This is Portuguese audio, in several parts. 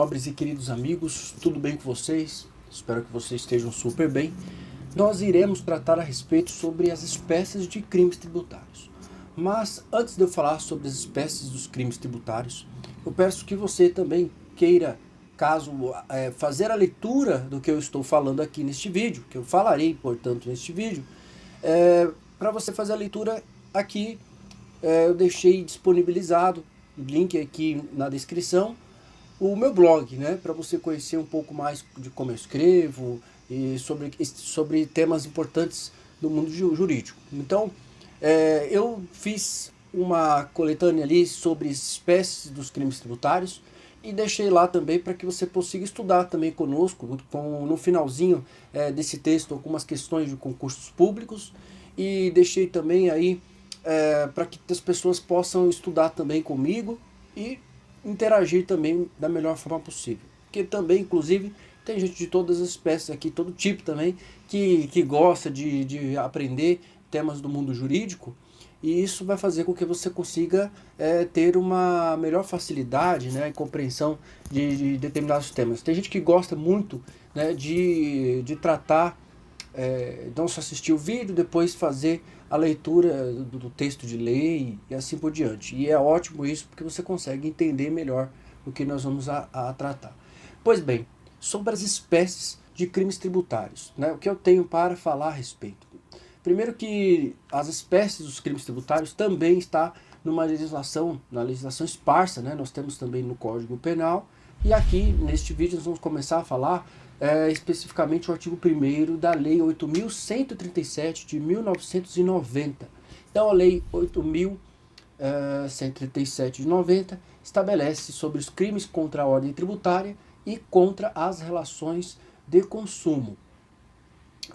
nobres e queridos amigos, tudo bem com vocês? Espero que vocês estejam super bem. Nós iremos tratar a respeito sobre as espécies de crimes tributários. Mas antes de eu falar sobre as espécies dos crimes tributários, eu peço que você também queira, caso fazer a leitura do que eu estou falando aqui neste vídeo, que eu falarei, portanto, neste vídeo, para você fazer a leitura aqui, eu deixei disponibilizado, link aqui na descrição, o meu blog, né, para você conhecer um pouco mais de como eu escrevo e sobre temas importantes do mundo jurídico. Então, eu fiz uma coletânea ali sobre espécies dos crimes tributários e deixei lá também para que você consiga estudar também conosco, no finalzinho desse texto, algumas questões de concursos públicos, e deixei também aí para que as pessoas possam estudar também comigo e interagir também da melhor forma possível. Porque também, inclusive, tem gente de todas as espécies aqui, todo tipo também, que gosta de aprender temas do mundo jurídico, e isso vai fazer com que você consiga ter uma melhor facilidade, né, e compreensão de determinados temas. Tem gente que gosta muito, né, de tratar, não só assistir o vídeo, depois fazer a leitura do texto de lei e assim por diante. E é ótimo isso, porque você consegue entender melhor o que nós vamos a tratar. Pois bem, sobre as espécies de crimes tributários, né, o que eu tenho para falar a respeito. Primeiro que as espécies dos crimes tributários também está na legislação esparsa, né, nós temos também no Código Penal, e aqui neste vídeo nós vamos começar a falar especificamente o artigo 1º da Lei 8.137 de 1990. Então a Lei 8.137 de 90 estabelece sobre os crimes contra a ordem tributária e contra as relações de consumo.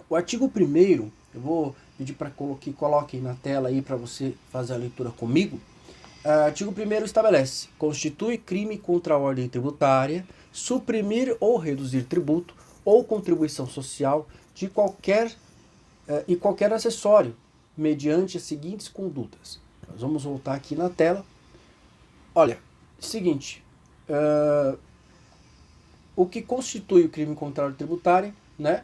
O artigo 1º, eu vou pedir para que coloquem na tela aí para você fazer a leitura comigo. Artigo 1º estabelece: constitui crime contra a ordem tributária suprimir ou reduzir tributo ou contribuição social de qualquer acessório, mediante as seguintes condutas. Nós vamos voltar aqui na tela. Olha, seguinte, o que constitui o crime contra a ordem tributária, né?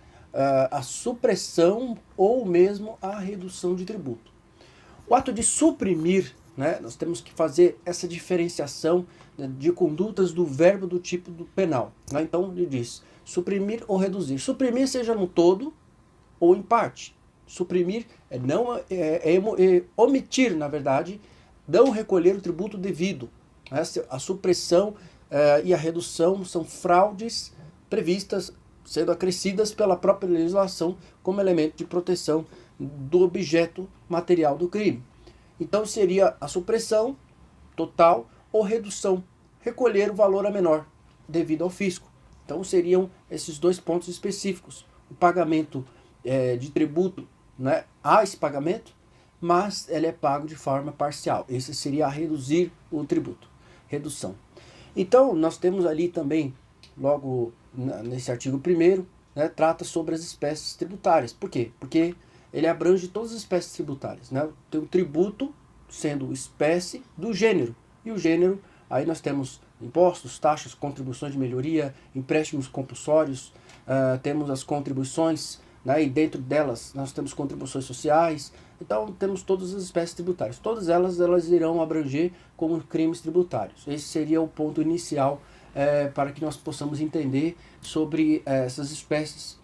A supressão ou mesmo a redução de tributo. O ato de suprimir, né, nós temos que fazer essa diferenciação, né, de condutas do verbo do tipo do penal. Né? Então ele diz suprimir ou reduzir. Suprimir seja no todo ou em parte. Suprimir é omitir, na verdade, não recolher o tributo devido. A supressão e a redução são fraudes previstas, sendo acrescidas pela própria legislação como elemento de proteção do objeto material do crime. Então seria a supressão total ou redução, recolher o valor a menor devido ao fisco. Então seriam esses dois pontos específicos. O pagamento de tributo, né, há esse pagamento, mas ele é pago de forma parcial. Esse seria a reduzir o tributo, redução. Então nós temos ali também, logo nesse artigo 1º, né, trata sobre as espécies tributárias. Por quê? Porque ele abrange todas as espécies tributárias. Né? Tem o tributo sendo espécie do gênero. E o gênero, aí nós temos impostos, taxas, contribuições de melhoria, empréstimos compulsórios, temos as contribuições, né, e dentro delas nós temos contribuições sociais. Então temos todas as espécies tributárias. Todas elas irão abranger como crimes tributários. Esse seria o ponto inicial para que nós possamos entender sobre essas espécies.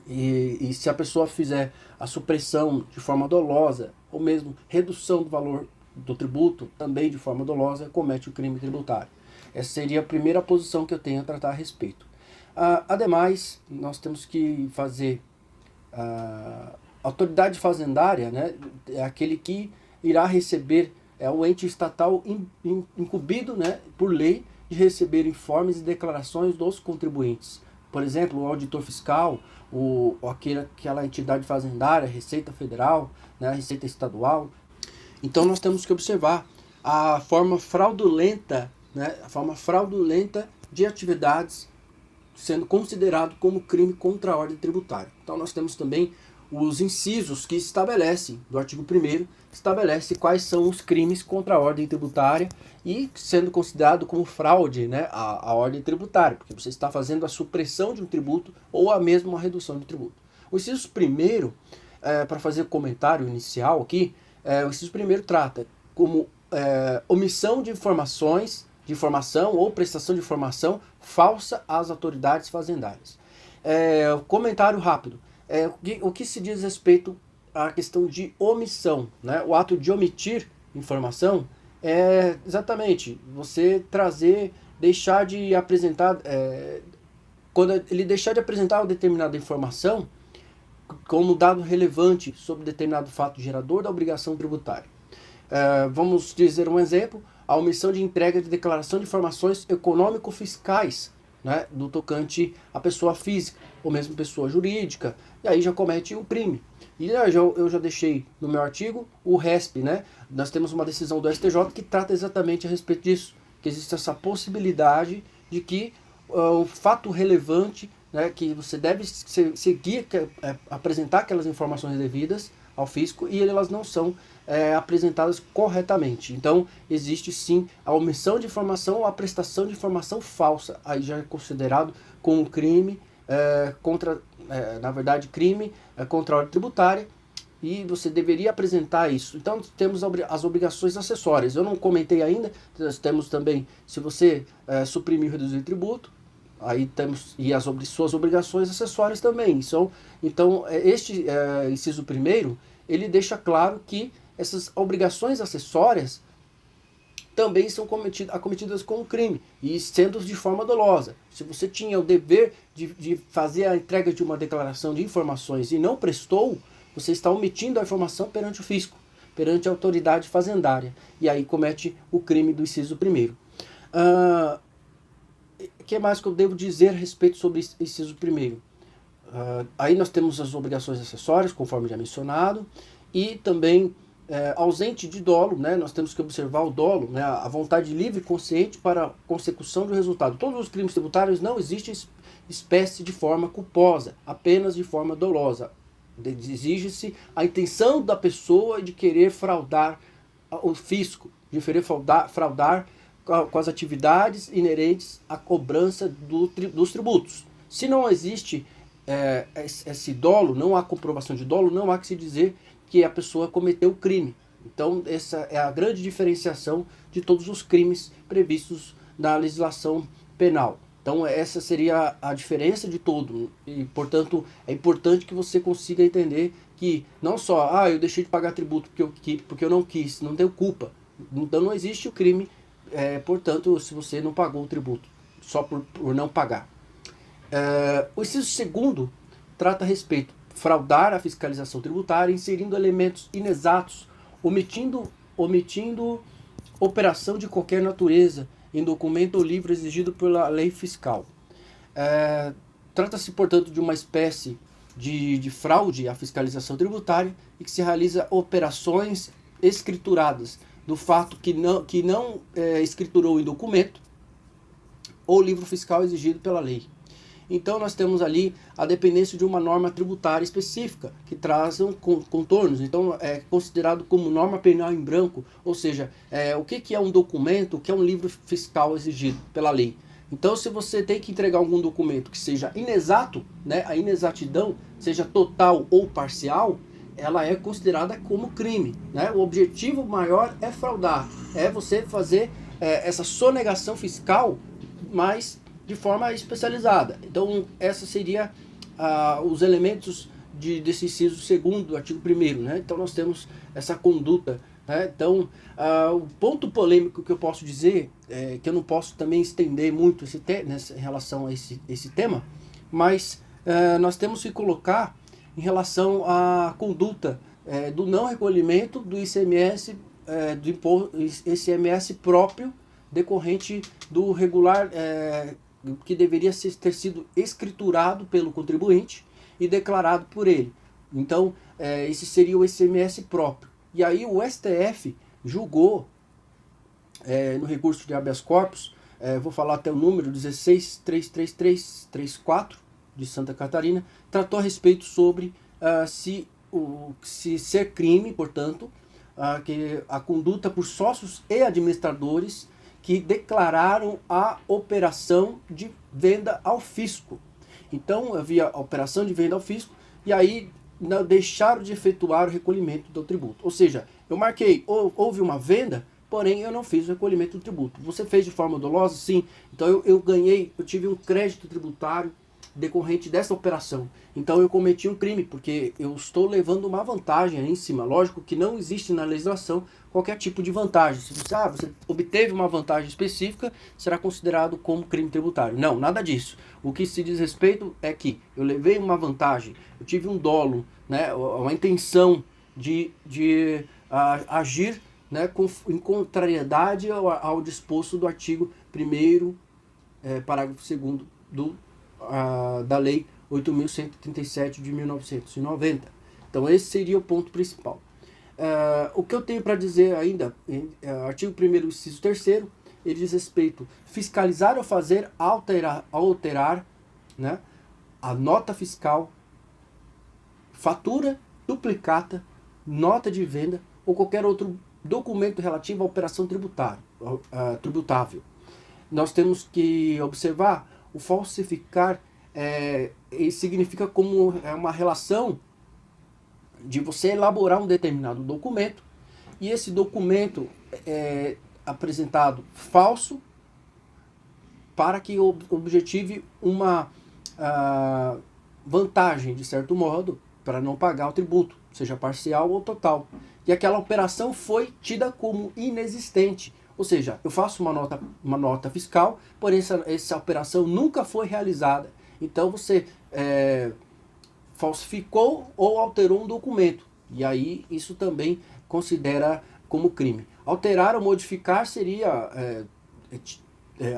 E se a pessoa fizer a supressão de forma dolosa, ou mesmo redução do valor do tributo, também de forma dolosa, comete o crime tributário. Essa seria a primeira posição que eu tenho a tratar a respeito. Ademais, nós temos que fazer a autoridade fazendária, né, é aquele que irá receber, o ente estatal incumbido, né, por lei, de receber informes e declarações dos contribuintes. Por exemplo, o auditor fiscal, aquela entidade fazendária, Receita Federal, né, Receita Estadual. Então nós temos que observar a forma fraudulenta, né, de atividades sendo considerado como crime contra a ordem tributária. Então nós temos também os incisos que estabelecem, do artigo 1º, estabelece quais são os crimes contra a ordem tributária e sendo considerado como fraude, né, a ordem tributária, porque você está fazendo a supressão de um tributo ou a mesma uma redução de tributo. O inciso 1º, para fazer o comentário inicial aqui, o inciso 1º trata como omissão de informações, de informação ou prestação de informação falsa às autoridades fazendárias. Comentário rápido. O que se diz respeito à questão de omissão, né? O ato de omitir informação é exatamente você deixar de apresentar, quando ele deixar de apresentar uma determinada informação como dado relevante sobre determinado fato gerador da obrigação tributária. Vamos dizer um exemplo: a omissão de entrega de declaração de informações econômico-fiscais, né, do tocante à pessoa física ou mesmo pessoa jurídica, e aí já comete um crime. E eu já deixei no meu artigo o RESP, né? Nós temos uma decisão do STJ que trata exatamente a respeito disso, que existe essa possibilidade de que o fato relevante, né, que você deve seguir, apresentar aquelas informações devidas ao fisco e elas não são apresentadas corretamente. Então, existe sim a omissão de informação ou a prestação de informação falsa. Aí já é considerado como crime na verdade, crime contra a ordem tributária, e você deveria apresentar isso. Então, temos as obrigações acessórias. Eu não comentei ainda, nós temos também, se você suprimir ou reduzir tributo, aí temos suas obrigações acessórias também. Então, este inciso 1º, ele deixa claro que essas obrigações acessórias também são acometidas com o crime, e sendo de forma dolosa. Se você tinha o dever de fazer a entrega de uma declaração de informações e não prestou, você está omitindo a informação perante o fisco, perante a autoridade fazendária, e aí comete o crime do inciso 1º. O que mais que eu devo dizer a respeito sobre o inciso 1º? Aí nós temos as obrigações acessórias, conforme já mencionado, e também ausente de dolo, né? Nós temos que observar o dolo, né? A vontade livre e consciente para a consecução do resultado. Todos os crimes tributários não existem espécie de forma culposa, apenas de forma dolosa. Exige-se a intenção da pessoa de querer fraudar o fisco, de querer fraudar com as atividades inerentes à cobrança dos tributos. Se não existe esse dolo, não há comprovação de dolo, não há que se dizer que a pessoa cometeu o crime. Então, essa é a grande diferenciação de todos os crimes previstos na legislação penal. Então, essa seria a diferença de todo. E, portanto, é importante que você consiga entender que não só, eu deixei de pagar tributo porque eu não quis, não tenho culpa. Então, não existe o crime, portanto, se você não pagou o tributo, só por não pagar. O inciso 2º trata a respeito fraudar a fiscalização tributária, inserindo elementos inexatos, omitindo operação de qualquer natureza em documento ou livro exigido pela lei fiscal. Trata-se, portanto, de uma espécie de fraude à fiscalização tributária e que se realiza operações escrituradas do fato que não escriturou em documento ou livro fiscal exigido pela lei. Então nós temos ali a dependência de uma norma tributária específica, que traz contornos. Então é considerado como norma penal em branco, ou seja, o que é um documento, o que é um livro fiscal exigido pela lei. Então, se você tem que entregar algum documento que seja inexato, né, a inexatidão seja total ou parcial, ela é considerada como crime, né? O objetivo maior é fraudar, é você fazer essa sonegação fiscal, mas de forma especializada. Então, essa seria os elementos desse inciso 2º do artigo 1º, né? Então, nós temos essa conduta, né? Então, o ponto polêmico que eu posso dizer, que eu não posso também estender muito em relação a esse tema, mas nós temos que colocar em relação à conduta do não recolhimento do ICMS, do ICMS próprio, decorrente do regular, que deveria ter sido escriturado pelo contribuinte e declarado por ele. Então, esse seria o ICMS próprio. E aí o STF julgou, no recurso de habeas corpus, vou falar até o número, 1633334, de Santa Catarina, tratou a respeito sobre se ser crime, portanto, que a conduta por sócios e administradores que declararam a operação de venda ao fisco. Então, havia a operação de venda ao fisco e aí deixaram de efetuar o recolhimento do tributo. Ou seja, eu marquei, houve uma venda, porém eu não fiz o recolhimento do tributo. Você fez de forma dolosa? Sim. Então eu tive um crédito tributário decorrente dessa operação. Então eu cometi um crime, porque eu estou levando uma vantagem aí em cima. Lógico que não existe na legislação qualquer tipo de vantagem. Se você obteve uma vantagem específica, será considerado como crime tributário. Não, nada disso. O que se diz respeito é que eu levei uma vantagem, eu tive um dolo, né, uma intenção de agir, né, em contrariedade ao disposto do artigo 1º, parágrafo 2º da Lei 8.137 de 1990. Então esse seria o ponto principal. O que eu tenho para dizer ainda, artigo 1º, inciso 3º, ele diz respeito a fiscalizar ou fazer alterar, né, a nota fiscal, fatura, duplicata, nota de venda ou qualquer outro documento relativo à operação tributável. Nós temos que observar o falsificar significa como uma relação de você elaborar um determinado documento e esse documento é apresentado falso para que objetive uma vantagem, de certo modo, para não pagar o tributo, seja parcial ou total. E aquela operação foi tida como inexistente. Ou seja, eu faço uma nota fiscal, porém essa operação nunca foi realizada. Então você falsificou ou alterou um documento. E aí isso também considera como crime. Alterar ou modificar seria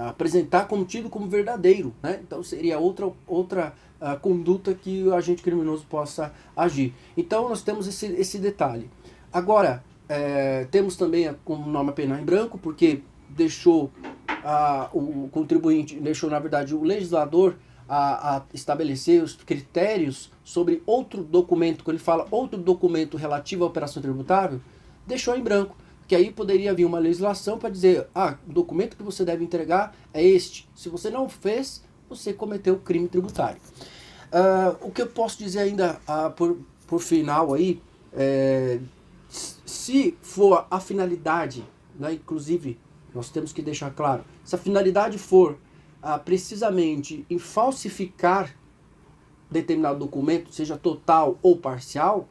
apresentar como tido como verdadeiro, né? Então seria outra conduta que o agente criminoso possa agir. Então nós temos esse detalhe. Agora, temos também como norma penal em branco, porque deixou o contribuinte, deixou na verdade o legislador a estabelecer os critérios sobre outro documento. Quando ele fala outro documento relativo à operação tributável, deixou em branco. Que aí poderia vir uma legislação para dizer, o documento que você deve entregar é este. Se você não fez, você cometeu crime tributário. O que eu posso dizer ainda por final aí, se for a finalidade, né, inclusive nós temos que deixar claro, se a finalidade for precisamente em falsificar determinado documento, seja total ou parcial,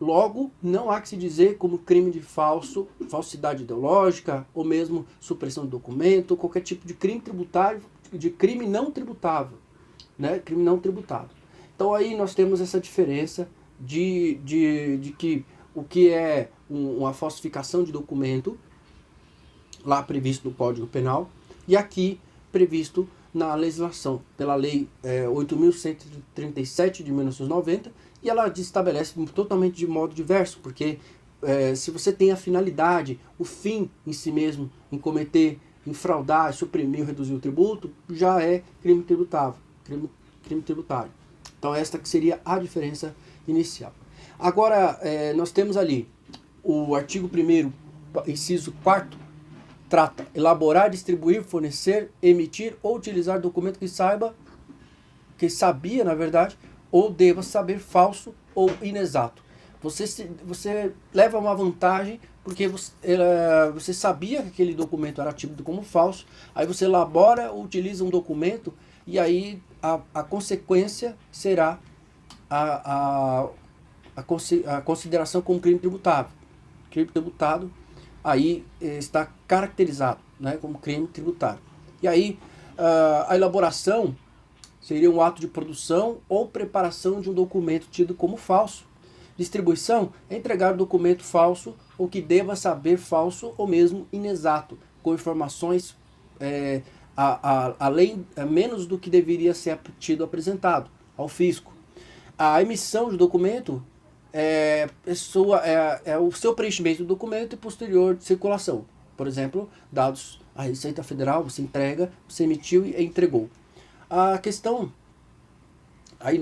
logo, não há que se dizer como crime de falsidade ideológica, ou mesmo supressão de documento, qualquer tipo de crime tributário, de crime não tributável, né? Crime não tributável. Então aí nós temos essa diferença de que o que é uma falsificação de documento, lá previsto no Código Penal, e aqui previsto na legislação, pela Lei 8.137 de 1990, e ela estabelece totalmente de modo diverso, porque se você tem a finalidade, o fim em si mesmo, em cometer, em fraudar, suprimir ou reduzir o tributo, já é crime tributável, crime tributário. Então esta que seria a diferença inicial. Agora, nós temos ali o artigo 1º, inciso 4º, trata elaborar, distribuir, fornecer, emitir ou utilizar documento que sabia, na verdade, ou deva saber falso ou inexato. Você leva uma vantagem porque você sabia que aquele documento era tido como falso, aí você elabora ou utiliza um documento e aí a consequência será a consideração como crime tributável. Crime tributado aí está caracterizado, né, como crime tributário. E aí a elaboração seria um ato de produção ou preparação de um documento tido como falso. Distribuição é entregar documento falso ou que deva saber falso ou mesmo inexato, com informações além menos do que deveria ser apresentado ao fisco. A emissão de documento é o seu preenchimento do documento e posterior de circulação. Por exemplo, dados à Receita Federal, você entrega, você emitiu e entregou. A questão, aí,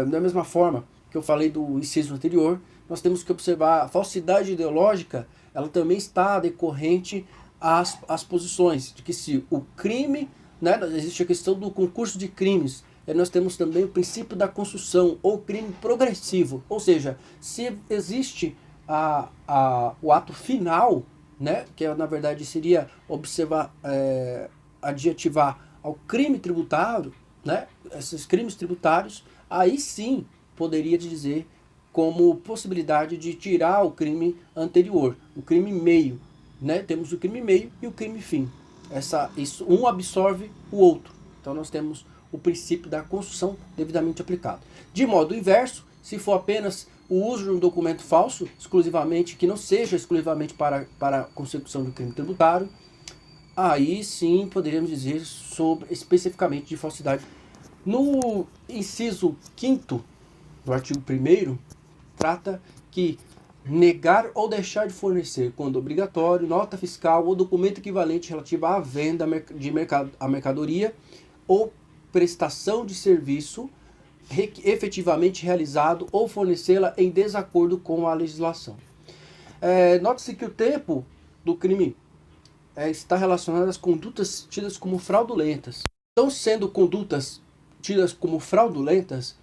da mesma forma que eu falei do inciso anterior, nós temos que observar a falsidade ideológica, ela também está decorrente às posições, de que se o crime, né, existe a questão do concurso de crimes, nós temos também o princípio da construção, ou crime progressivo, ou seja, se existe o ato final, né, que na verdade seria observar, adjetivar ao crime tributário, né, esses crimes tributários, aí sim poderia dizer como possibilidade de tirar o crime anterior, o crime meio, né? Temos o crime meio e o crime fim. Isso, um absorve o outro. Então nós temos o princípio da construção devidamente aplicado. De modo inverso, se for apenas o uso de um documento falso, exclusivamente, que não seja exclusivamente para a consecução de um crime tributário, aí sim poderíamos dizer sobre especificamente de falsidade. No inciso 5º do artigo 1º, trata que negar ou deixar de fornecer, quando obrigatório, nota fiscal ou documento equivalente relativo à venda de mercadoria ou prestação de serviço efetivamente realizado ou fornecê-la em desacordo com a legislação. Note-se que o tempo do crime está relacionado às condutas tidas como fraudulentas. Então, sendo condutas tidas como fraudulentas,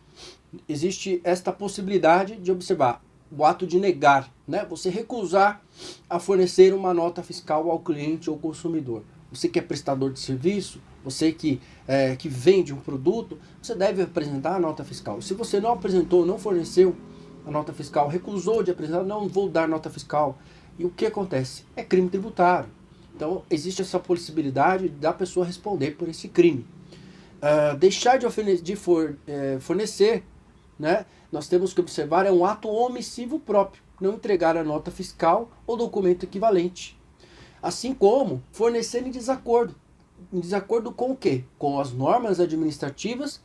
existe esta possibilidade de observar o ato de negar, né? Você recusar a fornecer uma nota fiscal ao cliente ou consumidor. Você que é prestador de serviço, você que vende um produto, você deve apresentar a nota fiscal. Se você não apresentou, não forneceu a nota fiscal, recusou de apresentar, não vou dar nota fiscal. E o que acontece? É crime tributário. Então existe essa possibilidade da pessoa responder por esse crime. Deixar de fornecer, né, nós temos que observar, é um ato omissivo próprio, não entregar a nota fiscal ou documento equivalente. Assim como fornecer em desacordo. Em desacordo com o quê? Com as normas administrativas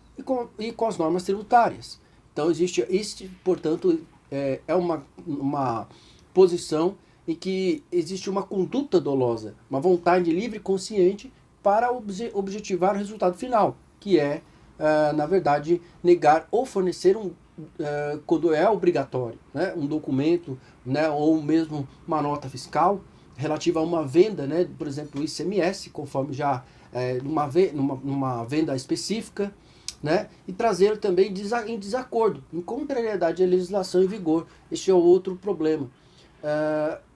e com as normas tributárias. Então existe, portanto, é uma posição em que existe uma conduta dolosa, uma vontade livre e consciente para objetivar o resultado final, que é, na verdade, negar ou fornecer quando é obrigatório, né, um documento, né, ou mesmo uma nota fiscal relativa a uma venda, né, por exemplo, o ICMS, conforme já numa venda específica, né, e trazer também em desacordo, em contrariedade à legislação em vigor. Este é o outro problema.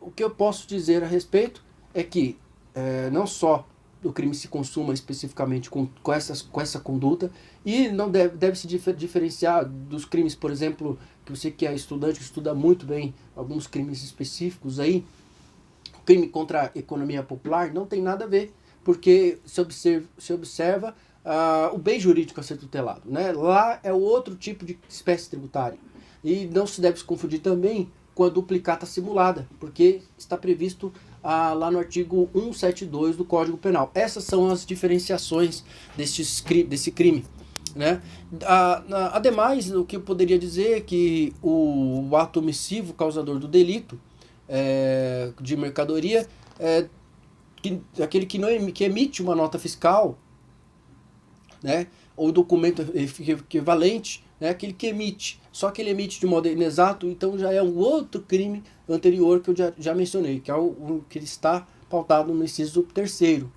O que eu posso dizer a respeito é que não só o crime se consuma especificamente com essa conduta, e não deve se diferenciar dos crimes, por exemplo, que você que é estudante, que estuda muito bem alguns crimes específicos aí, o crime contra a economia popular não tem nada a ver, porque se observa o bem jurídico a ser tutelado, né? Lá é outro tipo de espécie tributária, e não se deve se confundir também com a duplicata simulada, porque está previsto lá no artigo 172 do Código Penal. Essas são as diferenciações desse crime, né? Ademais, o que eu poderia dizer é que o ato omissivo causador do delito de mercadoria aquele que emite uma nota fiscal, né, ou documento equivalente, né, aquele que emite, só que ele emite de modo inexato, então já é um outro crime anterior que eu já mencionei, que é o que está pautado no inciso 3º.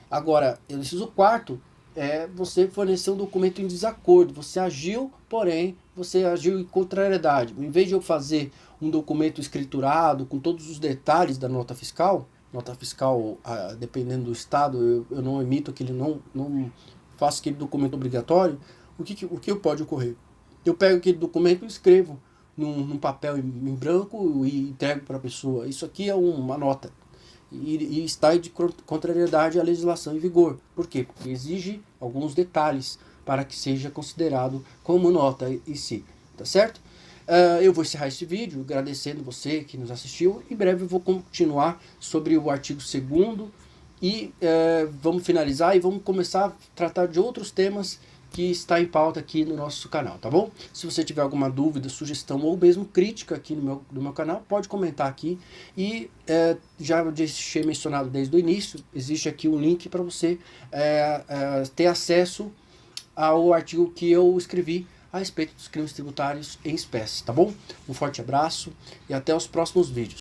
Agora, o inciso 4º é você fornecer um documento em desacordo, você agiu, porém, você agiu em contrariedade. Em vez de eu fazer um documento escriturado com todos os detalhes da nota fiscal, dependendo do estado, eu não emito aquele, não faço aquele documento obrigatório, o que pode ocorrer? Eu pego aquele documento e escrevo num papel em branco e entrego para a pessoa. Isso aqui é uma nota. E está de contrariedade à legislação em vigor. Por quê? Porque exige alguns detalhes para que seja considerado como nota em si. Tá certo? Eu vou encerrar esse vídeo agradecendo você que nos assistiu. Em breve eu vou continuar sobre o artigo 2º e vamos finalizar e vamos começar a tratar de outros temas que está em pauta aqui no nosso canal, tá bom? Se você tiver alguma dúvida, sugestão ou mesmo crítica aqui no meu canal, pode comentar aqui. E já deixei mencionado desde o início, existe aqui um link para você ter acesso ao artigo que eu escrevi a respeito dos crimes tributários em espécie, tá bom? Um forte abraço e até os próximos vídeos.